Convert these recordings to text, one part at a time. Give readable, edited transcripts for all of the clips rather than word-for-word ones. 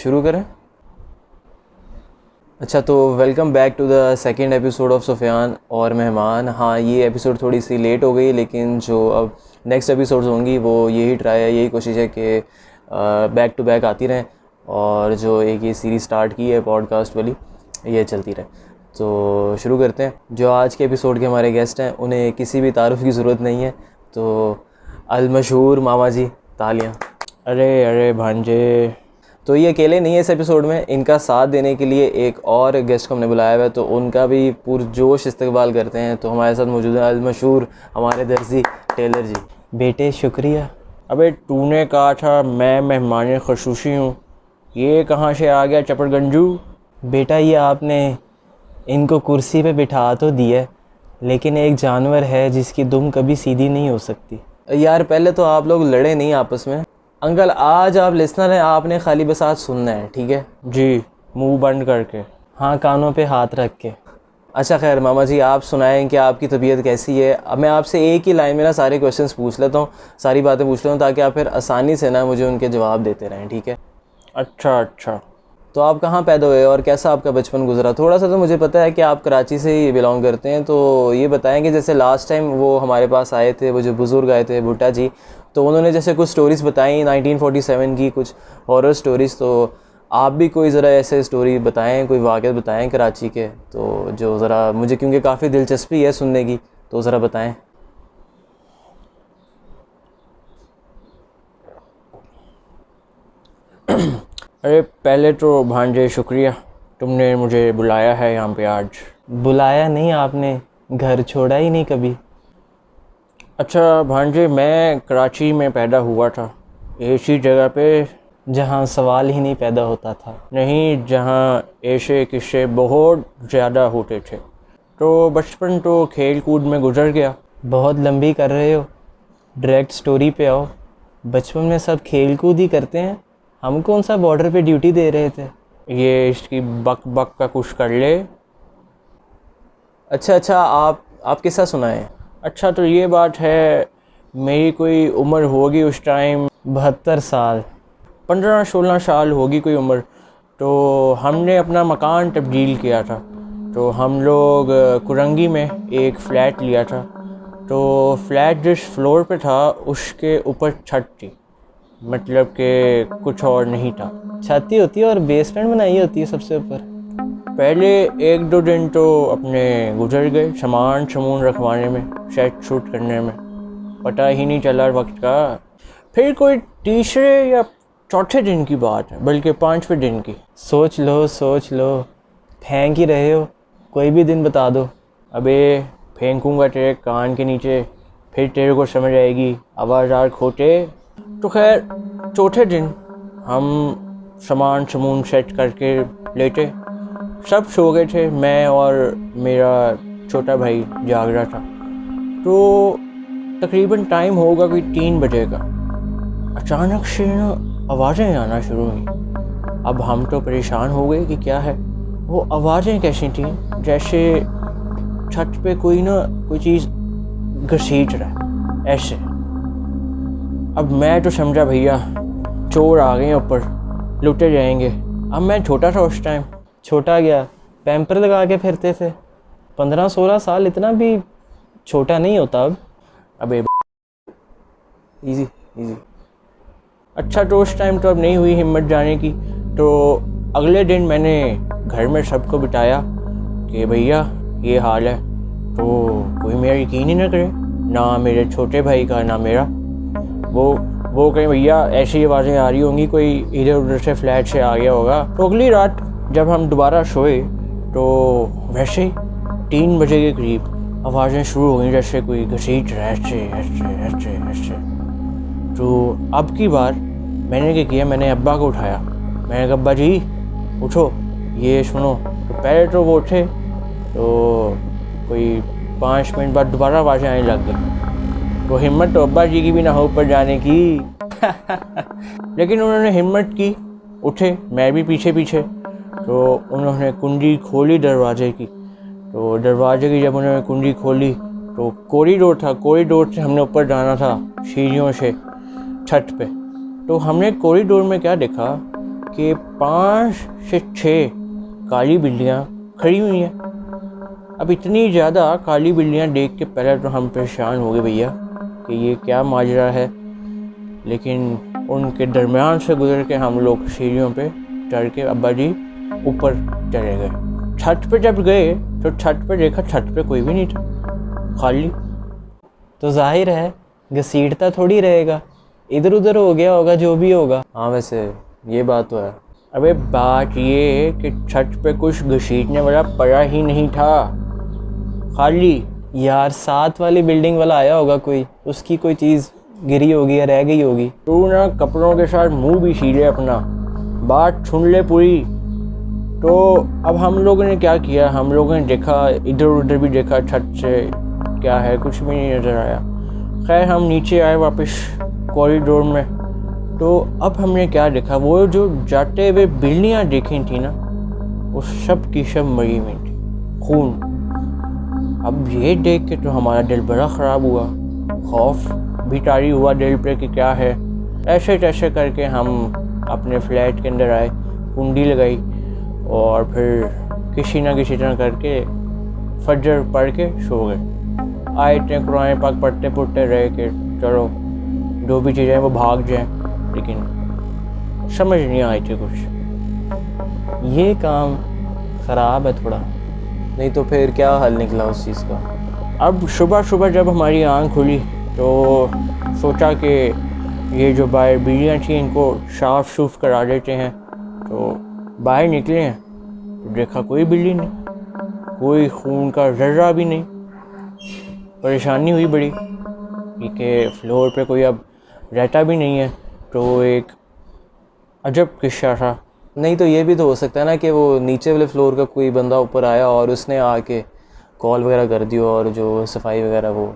शुरू करें। अच्छा, तो welcome back to the second episode of Sufiyan और मेहमान। हाँ, ये एपिसोड थोड़ी सी लेट हो गई, लेकिन जो अब नेक्स्ट एपिसोड्स होंगी वो यही ट्राई है, यही कोशिश है कि बैक टू बैक आती रहें और जो एक ये सीरीज़ स्टार्ट की है पॉडकास्ट वाली, ये चलती रहे। तो शुरू करते हैं। जो आज के एपिसोड के हमारे गेस्ट हैं उन्हें किसी भी तारुफ़ की ज़रूरत नहीं है, तो अलमशहूर मामा जी, तालियां। अरे अरे भांजे, तो ये अकेले नहीं है इस एपिसोड में, इनका साथ देने के लिए एक और गेस्ट को हमने बुलाया हुआ है, तो उनका भी पुरजोश इस्तकबाल करते हैं। तो हमारे साथ मौजूद है अलमशहूर हमारे दर्जी टेलर जी। बेटे शुक्रिया। अबे तूने कहा था मैं मेहमान ख़ुसूसी हूँ, ये कहाँ से आ गया चपड़गंजू? बेटा, ये आपने इनको कुर्सी पे बिठा तो दिया, लेकिन एक जानवर है जिसकी दुम कभी सीधी नहीं हो सकती। यार पहले तो आप लोग लड़े नहीं आपस में। अंकल, आज आप लिसनर हैं, आपने खाली बस आज सुनना है, ठीक है जी, मुंह बंद करके। हाँ, कानों पे हाथ रख के। अच्छा खैर मामा जी, आप सुनाएं कि आपकी तबीयत कैसी है। अब मैं आपसे एक ही लाइन में ना सारे क्वेश्चंस पूछ लेता हूँ, सारी बातें पूछ लेता हूँ, ताकि आप फिर आसानी से ना मुझे उनके जवाब देते रहें, ठीक है? अच्छा। तो आप कहाँ पैदा हुए और कैसा आपका बचपन गुजरा? थोड़ा सा तो मुझे पता है कि आप कराची से ही बिलोंग करते हैं, तो ये बताएं कि जैसे लास्ट टाइम वो हमारे पास आए थे, वो जो बुज़ुर्ग आए थे भुट्टा जी, तो उन्होंने जैसे कुछ स्टोरीज़ बताई 1947 की, कुछ हॉरर स्टोरीज़। तो आप भी कोई ज़रा ऐसे स्टोरी बताएं, कोई वाक़या बताएं कराची के, तो जो ज़रा मुझे, क्योंकि काफ़ी दिलचस्पी है सुनने की, तो ज़रा बताएं। अरे पहले तो भांजे शुक्रिया, तुमने मुझे बुलाया है यहाँ पे आज। बुलाया नहीं आपने, घर छोड़ा ही नहीं कभी। अच्छा भांजे, मैं कराची में पैदा हुआ था, ऐसी जगह पे जहाँ सवाल ही नहीं पैदा होता था। नहीं, जहाँ ऐसे किस्से बहुत ज़्यादा होते थे। तो बचपन तो खेल कूद में गुजर गया। बहुत लंबी कर रहे हो, डायरेक्ट स्टोरी पे आओ। बचपन में सब खेल कूद ही करते हैं, हम कौन सा बॉर्डर पे ड्यूटी दे रहे थे? ये इसकी बक बक का कुछ कर ले। अच्छा, आप किस्सा सुनाएं। अच्छा, तो ये बात है, मेरी कोई उम्र होगी उस टाइम 72 साल, 15-16 साल होगी कोई उम्र। तो हमने अपना मकान तब्दील किया था, तो हम लोग कुरंगी में एक फ़्लैट लिया था। तो फ्लैट जिस फ्लोर पे था उसके ऊपर छत थी, मतलब कि कुछ और नहीं था। छाती होती है और बेसमेंट बनाई होती है सबसे ऊपर। पहले 1-2 दिन तो अपने गुजर गए सामान रखवाने में, सेट शूट करने में, पता ही नहीं चला वक्त का। फिर कोई तीसरे या चौथे दिन की बात है, बल्कि 5वें दिन की। सोच लो, फेंक ही रहे हो, कोई भी दिन बता दो। अबे फेंकूंगा तेरे कान के नीचे, फिर तेरे को समझ आएगी, आवाज़ खोटे। तो खैर चौथे दिन हम सामान सेट करके लेटे, सब सो गए थे, मैं और मेरा छोटा भाई जाग रहा था। तो तकरीबन टाइम होगा कोई 3 बजे का। अचानक से ना आवाज़ें आना शुरू हुई। अब हम तो परेशान हो गए कि क्या है। वो आवाज़ें कैसी थी, जैसे छत पे कोई चीज़ घसीट रहा है ऐसे। अब मैं तो समझा भैया चोर आ गए ऊपर, लुटे जाएंगे। अब मैं छोटा था उस टाइम। छोटा गया, पैम्पर लगा के फिरते थे। 15-16 साल इतना भी छोटा नहीं होता अब। अबे इजी। अच्छा, तो उस टाइम तो अब नहीं हुई हिम्मत जाने की। तो अगले दिन मैंने घर में सबको बिठाया कि भैया ये हाल है। तो कोई मेरा यकीन ही ना करे, ना मेरे छोटे भाई का ना मेरा। वो कहीं भैया ऐसी आवाज़ें आ रही होंगी, कोई इधर उधर से फ्लैट से आ गया होगा। तो अगली रात जब हम दोबारा सोए तो वैसे ही 3 बजे के करीब आवाज़ें शुरू हो गई, जैसे कोई घसीट रहा है ऐसे। तो अब की बार मैंने क्या किया, मैंने अब्बा को उठाया। मैंने कहा अब्बा जी उठो, ये सुनो। तो पहले तो वो उठे, तो कोई 5 मिनट बाद दोबारा आवाज़ें आने लग गई। तो हिम्मत तो अब्बा जी की भी ना हो ऊपर जाने की लेकिन उन्होंने हिम्मत की, उठे, मैं भी पीछे। तो उन्होंने कुंडी खोली दरवाजे की। तो दरवाजे की जब उन्होंने कुंडी खोली तो कॉरिडोर था, कॉरिडोर से हमने ऊपर जाना था सीढ़ियों से छत पे। तो हमने कॉरिडोर में क्या देखा, कि 5 से 6 काली बिल्लियाँ खड़ी हुई हैं। अब इतनी ज़्यादा काली बिल्लियाँ देख के पहले तो हम परेशान हो गए भैया कि ये क्या माजरा है, लेकिन उनके दरमियान से गुजर के हम लोग सीढ़ियों पे चढ़ के अब्बा जी ऊपर चले गए। छत पे जब गए तो छत पे देखा, छत पे कोई भी नहीं था, खाली। तो जाहिर है घसीटता थोड़ी रहेगा, इधर उधर हो गया होगा जो भी होगा। हाँ वैसे ये बात तो है। अबे बात ये है कि छत पे कुछ घसीटने वाला पड़ा ही नहीं था, खाली। यार साथ वाली बिल्डिंग वाला आया होगा कोई, उसकी कोई चीज़ गिरी होगी या रह गई होगी। तू ना कपड़ों के साथ मुंह भी सीले अपना, बात सुन ले पूरी। तो अब हम लोगों ने क्या किया, हम लोगों ने देखा, इधर उधर भी देखा, छत से क्या है कुछ भी नहीं नज़र आया। खैर हम नीचे आए वापस कॉरिडोर में। तो अब हमने क्या देखा, वो जो जाते हुए बिल्लियाँ देखी थी ना, वो सब की सब मरी हुई थी, खून। अब ये देख के तो हमारा दिल बड़ा ख़राब हुआ, खौफ भी तारी हुआ दिल पे कि क्या है। ऐसे तैसे करके हम अपने फ्लैट के अंदर आए, कुंडी लगाई और फिर किसी ना किसी तरह करके फजर पढ़ के सो गए। आए इतने कुरान पाक पढ़ते पुढ़ते रहे कि चलो जो भी चीज़ें वो भाग जाएं, लेकिन समझ नहीं आई थी कुछ। ये काम ख़राब है थोड़ा। नहीं तो फिर क्या हल निकला उस चीज़ का? अब सुबह सुबह जब हमारी आँख खुली तो सोचा कि ये जो बाहर बिल्लियाँ थी इनको साफ सूफ करा देते हैं। तो बाहर निकले हैं तो देखा कोई बिल्ली नहीं, कोई खून का जर्रा भी नहीं। परेशानी हुई बड़ी क्योंकि फ्लोर पे कोई अब रहता भी नहीं है, तो एक अजब किस्सा था। नहीं तो ये भी तो हो सकता है ना कि वो नीचे वाले फ्लोर का कोई बंदा ऊपर आया और उसने आके कॉल वगैरह कर दी और जो सफाई वगैरह वो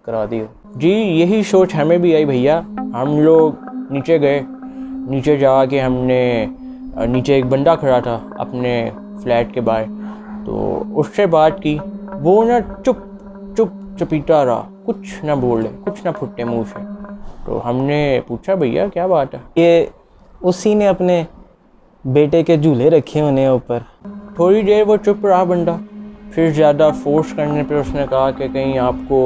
करा दी हो। जी यही सोच हमें भी आई भैया। हम लोग नीचे गए, नीचे जाके हमने नीचे एक बंदा खड़ा था अपने फ्लैट के बाहर, तो उससे बात की। वो ना चुप चुपीता रहा, कुछ ना बोले, कुछ ना फुटे मुंह से। तो हमने पूछा भैया क्या बात है। ये उसी ने अपने बेटे के झूले रखे होने ऊपर। थोड़ी देर वो चुप रहा बंदा, फिर ज़्यादा फोर्स करने पे उसने कहा कि कहीं आपको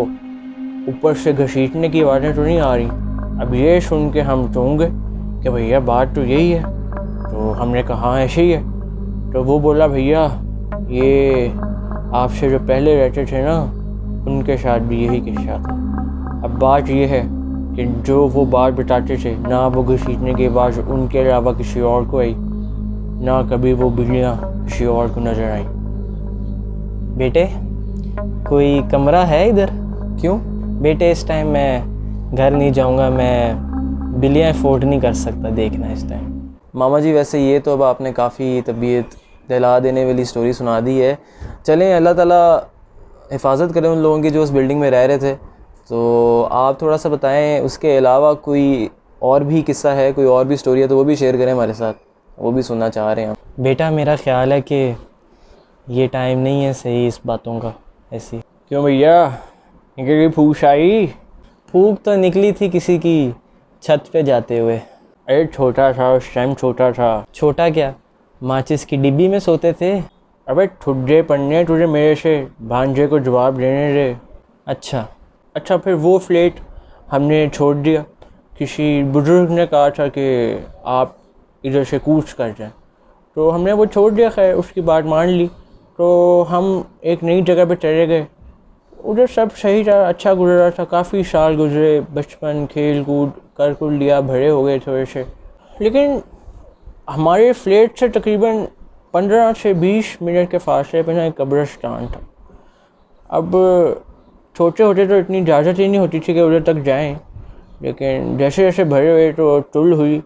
ऊपर से घसीटने की आवाज़ें तो नहीं आ रही। अब ये सुन के हम चौंक गए कि भैया बात तो यही है। तो हमने कहा ऐसे ही है। तो वो बोला भैया ये आपसे जो पहले रहते थे ना उनके साथ भी यही किस्सा था। अब बात ये है कि जो वो बात बताते थे ना वो घसीटने की आवाज़ उनके अलावा किसी और को आई, ना कभी वो बिल्लियाँ किसी और को नज़र आई। बेटे कोई कमरा है इधर? क्यों बेटे, इस टाइम मैं घर नहीं जाऊंगा, मैं बिल्लियाँ अफोर्ड नहीं कर सकता देखना इस टाइम। मामा जी वैसे ये तो अब आपने काफ़ी तबीयत दहला देने वाली स्टोरी सुना दी है। चलें अल्लाह ताला हिफाजत करें उन लोगों की जो उस बिल्डिंग में रह रहे थे। तो आप थोड़ा सा बताएं उसके अलावा कोई और भी किस्सा है, कोई और भी स्टोरी है तो वो भी शेयर करें हमारे साथ, वो भी सुनना चाह रहे हैं हम। बेटा मेरा ख्याल है कि ये टाइम नहीं है सही इस बातों का। ऐसी क्यों भैया, निकली फूस आई? फूक तो निकली थी किसी की छत पे जाते हुए। अरे छोटा था उस टाइम, छोटा था। छोटा क्या, माचिस की डिब्बी में सोते थे। अबे ठुड्डे पन्ने तुझे मेरे से भांजे को जवाब देने दे। अच्छा फिर वो फ्लैट हमने छोड़ दिया। किसी बुजुर्ग ने कहा था कि आप इधर से कूच कर जाएं, तो हमने वो छोड़ दिया। खैर उसकी बात मान ली, तो हम एक नई जगह पे चले गए। उधर सब सही था, अच्छा गुजर रहा था, काफ़ी साल गुजरे, बचपन खेल कूद कर लिया, भरे हो गए थोड़े से। लेकिन हमारे फ्लैट से तकरीबन 15 से 20 मिनट के फासले पे ना एक कब्रिस्तान था। अब छोटे होते तो इतनी इजाज़त ही नहीं होती थी कि उधर तक जाएं, लेकिन जैसे जैसे भरे हुए तो तुल हुई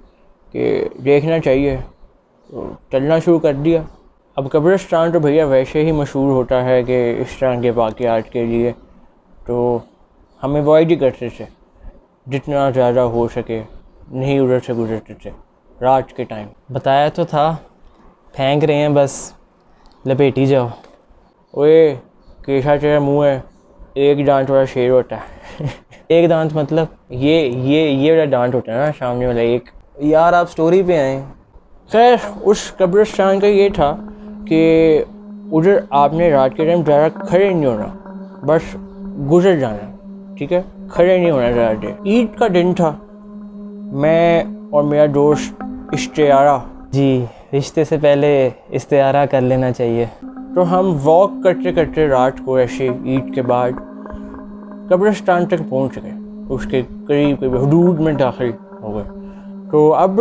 कि देखना चाहिए, तो चलना शुरू कर दिया। अब कब्रिस्तान तो भैया वैसे ही मशहूर होता है कि इस तरह के वाक़यात के लिए, तो हम अवॉइड ही करते थे, जितना ज़्यादा हो सके नहीं उधर से गुजरते थे रात के टाइम। बताया तो था, फेंक रहे हैं बस, लपेट ही जाओ। ओए कैसा तेरा मुँह है, एक दांत वाला शेर होता है। एक दांत मतलब? ये वाला दांत होता है ना सामने वाला एक। यार आप स्टोरी पे आए। खैर उस कब्रिस्तान का ये था कि उधर आपने रात के टाइम ज़्यादा खड़े नहीं होना, बस गुजर जाना, ठीक है, खड़े नहीं होना ज़्यादा देर। ईद का दिन था, मैं और मेरा दोस्त इश्तियारा, जी, रिश्ते से पहले इस्तियारा कर लेना चाहिए। तो हम वॉक करते करते रात को ऐसे ईद के बाद कब्रिस्तान तक पहुंच गए, उसके करीब करीब हदूद में दाखिल हो गए। तो अब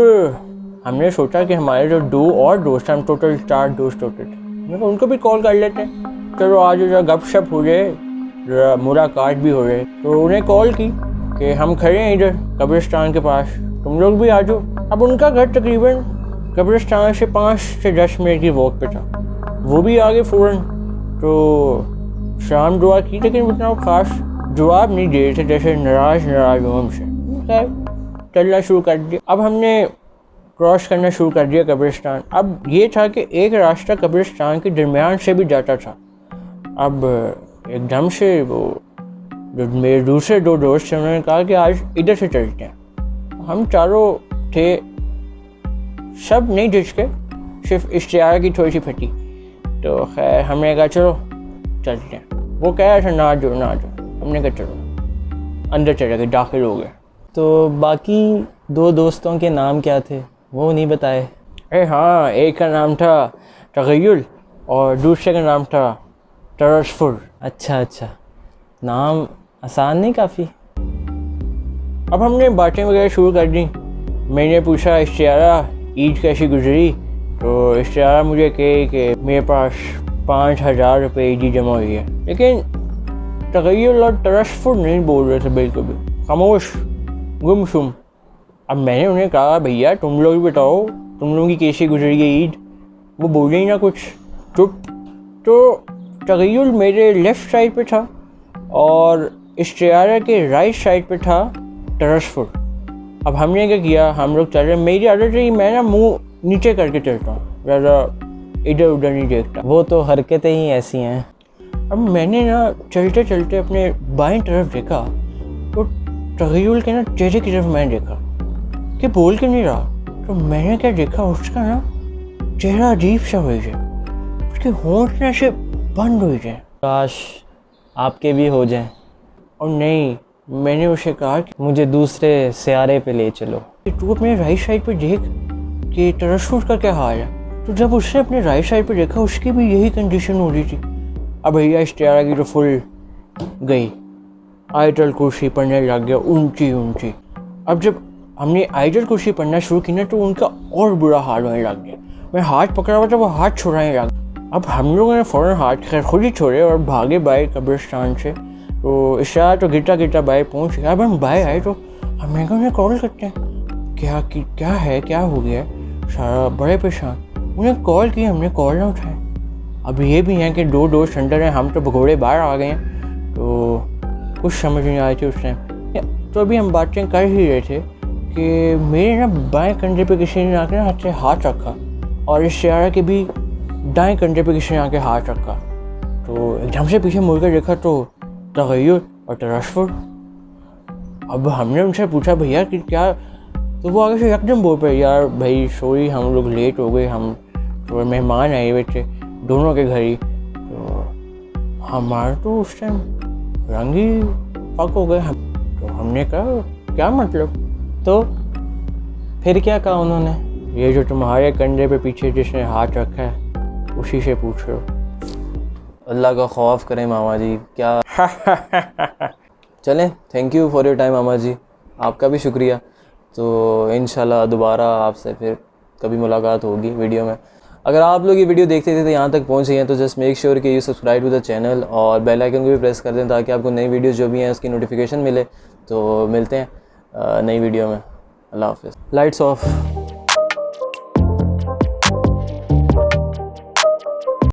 हमने सोचा कि हमारे जो 2 और दोस्त हैं, हम टोटल 4 दोस्त होते थे, मैंने कहा उनको भी कॉल कर लेते हैं, चलो आज जरा गपशप हो जाए, जरा मुलाकात भी हो जाए। तो उन्हें कॉल की कि हम खड़े हैं इधर कब्रिस्तान के पास, तुम लोग भी आ जाओ। अब उनका घर तकरीबन कब्रिस्तान से 5 से 10 मिनट की वॉक पे था, वो भी आगे फ़ौरन। तो शाम दुआ की, लेकिन उतना ख़ास जवाब नहीं दे रहे थे, जैसे नाराज़ हो हमसे। खैर चलना शुरू कर दिया। अब हमने क्रॉस करना शुरू कर दिया कब्रिस्तान। अब ये था कि एक रास्ता कब्रिस्तान के दरमियान से भी जाता था। अब एकदम से वो जो मेरे दूसरे 2 दोस्त थे, उन्होंने कहा कि आज इधर से चलते हैं। हम चारों थे, सब नहीं जज के, सिर्फ इश्तियारा की थोड़ी सी फटी। तो खैर हमने कहा चलो चलते हैं। वो कह रहा था ना जो, हमने कहा चलो, अंदर चले गए, दाखिल हो गए। तो बाकी 2 दोस्तों के नाम क्या थे वो नहीं बताए? अरे हाँ, एक का नाम था तगय्युल और दूसरे का नाम था तरसफुर। अच्छा, नाम आसान नहीं काफ़ी? अब हमने बातें वगैरह शुरू कर दी। मैंने पूछा इश्तियारा ईद कैसी गुजरी, तो इश्तियारा मुझे कहे कि मेरे पास 5,000 रुपये ईदी जमा हुई है। लेकिन तगय्युल और तरसफुर नहीं बोल रहे थे, बिल्कुल भी खामोश, गुमसुम। अब मैंने उन्हें कहा भैया तुम लोग बताओ, तुम लोगों की कैसी गुजरी है ईद? वो बोले ही ना कुछ, चुप। तो तगय्युल मेरे लेफ़्ट साइड पे था और इश्तियारा के राइट साइड पे था तरसफुर। अब हमने क्या किया, हम लोग चल रहे, मेरी आदत है मैं ना मुंह नीचे करके चलता हूँ, ज़्यादा इधर उधर नहीं देखता। वो तो हरकतें ही ऐसी हैं। अब मैंने ना चलते चलते अपने बाएं तरफ देखा, तो तगय्युल के ना चेहरे की तरफ मैंने देखा कि बोल के नहीं रहा। तो मैंने क्या देखा, उसका ना चेहरा अजीब सा हो जाए, उसके होंठ ना से बंद हो जाए। काश आपके भी हो जाएं। और नहीं, मैंने उसे कहा कि मुझे दूसरे सियारे पे ले चलो। तू अपने राइट साइड पे देख कि तरसफुर का क्या हाल है। तो जब उसने अपने राइट साइड पे देखा, उसकी भी यही कंडीशन हो रही थी। अब भैया इश्तियारा की तो फुल गई, आयतल कुर्सी पढ़ने लग गया, ऊंची। अब जब हमने आयतल कुर्सी पढ़ना शुरू की ना, तो उनका और बुरा हाल होने लग गया। मैं हाथ पकड़ा हुआ था, वो हाथ छुड़ाने लगा। अब हम लोगों ने फ़ौरन हाथ खैर खुद ही छोड़े और भागे बाहर कब्रिस्तान से। तो इश्तियारा तो गिरता बाहर पहुँच गया। अब हम बाहर आए तो हमने कहा उन्हें कॉल करते हैं, क्या है, क्या हो गया है, सारा बड़े परेशान। उन्हें कॉल की, हमने कॉल ना उठाए। अब ये भी हैं कि 2 दोस्त अंदर हैं, हम तो भगोड़े बाहर आ गए हैं। तो कुछ समझ नहीं आई थी उस टाइम। तो अभी हम बातें कर ही रहे थे कि मेरे ना बाएं कंधे पे किसी ने आके हाथ से हाथ रखा और इश्तियारा के भी दाएं कंधे पे किसी ने आके हाथ रखा। तो एकदम से पीछे मुड़ कर देखा तो तगय्युल और तरसफुर। अब हमने उनसे पूछा भैया कि क्या, तो वो आगे से एकदम बोल पे, यार भाई सॉरी, हम लोग लेट हो गए, हम तो मेहमान आए हुए थे दोनों के घर ही। तो हमारा तो उस टाइम रंग ही पक हो गए। तो हमने कहा क्या मतलब? तो फिर क्या कहा उन्होंने? ये जो तुम्हारे कंधे पे पीछे जिसने हाथ रखा है उसी से पूछ रहे हो। अल्लाह का खौफ करें मामा जी, क्या चलें, thank you for your time मामा जी, आपका भी शुक्रिया। तो इंशाल्लाह दोबारा आपसे फिर कभी मुलाकात होगी वीडियो में। अगर आप लोग ये वीडियो देखते थे तो यहाँ तक पहुँचे हैं तो जस्ट मेक श्योर कि you subscribe to the channel और बेल आइकन को भी प्रेस कर दें ताकि आपको नई वीडियोस जो भी हैं उसकी नोटिफिकेशन मिले। तो मिलते हैं नई वीडियो में। अल्लाह हाफ़िज़। Lights off.